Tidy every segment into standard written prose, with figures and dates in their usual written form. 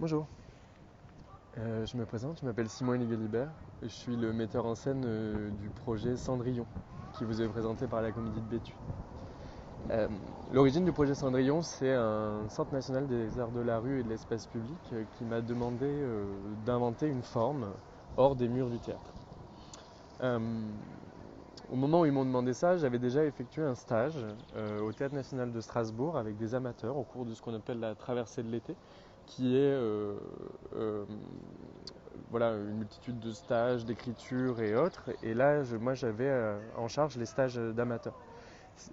Bonjour, je me présente, je m'appelle Simon Galibert, je suis le metteur en scène du projet Cendrillon qui vous est présenté par la Comédie de Béthune. Euh, L'origine du projet Cendrillon, c'est un centre national des arts de la rue et de l'espace public qui m'a demandé d'inventer une forme hors des murs du théâtre. Euh, Au moment où ils m'ont demandé ça, j'avais déjà effectué un stage au Théâtre national de Strasbourg avec des amateurs au cours de ce qu'on appelle la traversée de l'été, qui est euh, voilà, une multitude de stages, d'écriture et autres. Et là, moi, j'avais en charge les stages d'amateurs.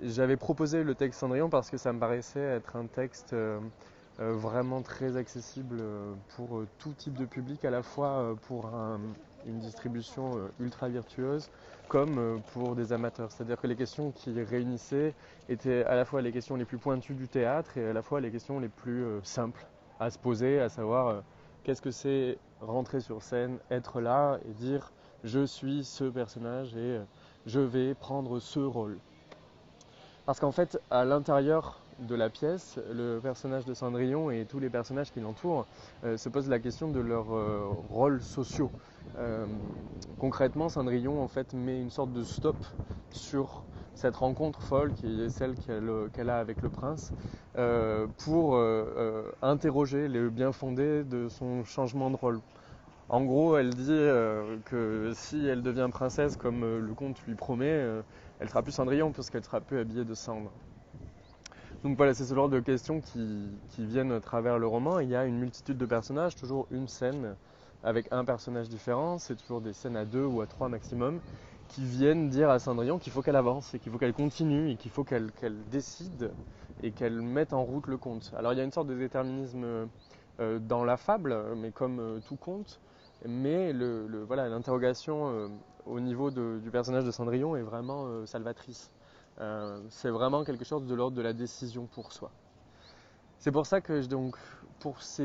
J'avais proposé le texte Cendrillon parce que ça me paraissait être un texte vraiment très accessible pour tout type de public, à la fois pour une distribution ultra virtueuse comme pour des amateurs. C'est-à-dire que les questions qui réunissaient étaient à la fois les questions les plus pointues du théâtre et à la fois les questions les plus simples à se poser, à savoir qu'est-ce que c'est rentrer sur scène, être là et dire je suis ce personnage et je vais prendre ce rôle. Parce qu'en fait, à l'intérieur de la pièce, le personnage de Cendrillon et tous les personnages qui l'entourent se posent la question de leurs rôles sociaux. Euh, Concrètement, Cendrillon en fait met une sorte de stop sur cette rencontre folle qui est celle qu'elle a avec le prince pour interroger les bien fondés de son changement de rôle. En gros, elle dit que si elle devient princesse comme le conte lui promet, elle sera plus Cendrillon parce qu'elle sera plus habillée de cendre. Donc voilà, c'est ce genre de questions qui viennent à travers le roman. Il y a une multitude de personnages, toujours une scène avec un personnage différent. C'est toujours des scènes à 2 ou à 3 maximum qui viennent dire à Cendrillon qu'il faut qu'elle avance et qu'il faut qu'elle continue et qu'il faut qu'elle décide et qu'elle mette en route le conte. Alors il y a une sorte de déterminisme dans la fable, mais comme tout conte. Mais voilà, l'interrogation au niveau du personnage de Cendrillon est vraiment salvatrice. C'est vraiment quelque chose de l'ordre de la décision pour soi. C'est pour ça que donc, pour ces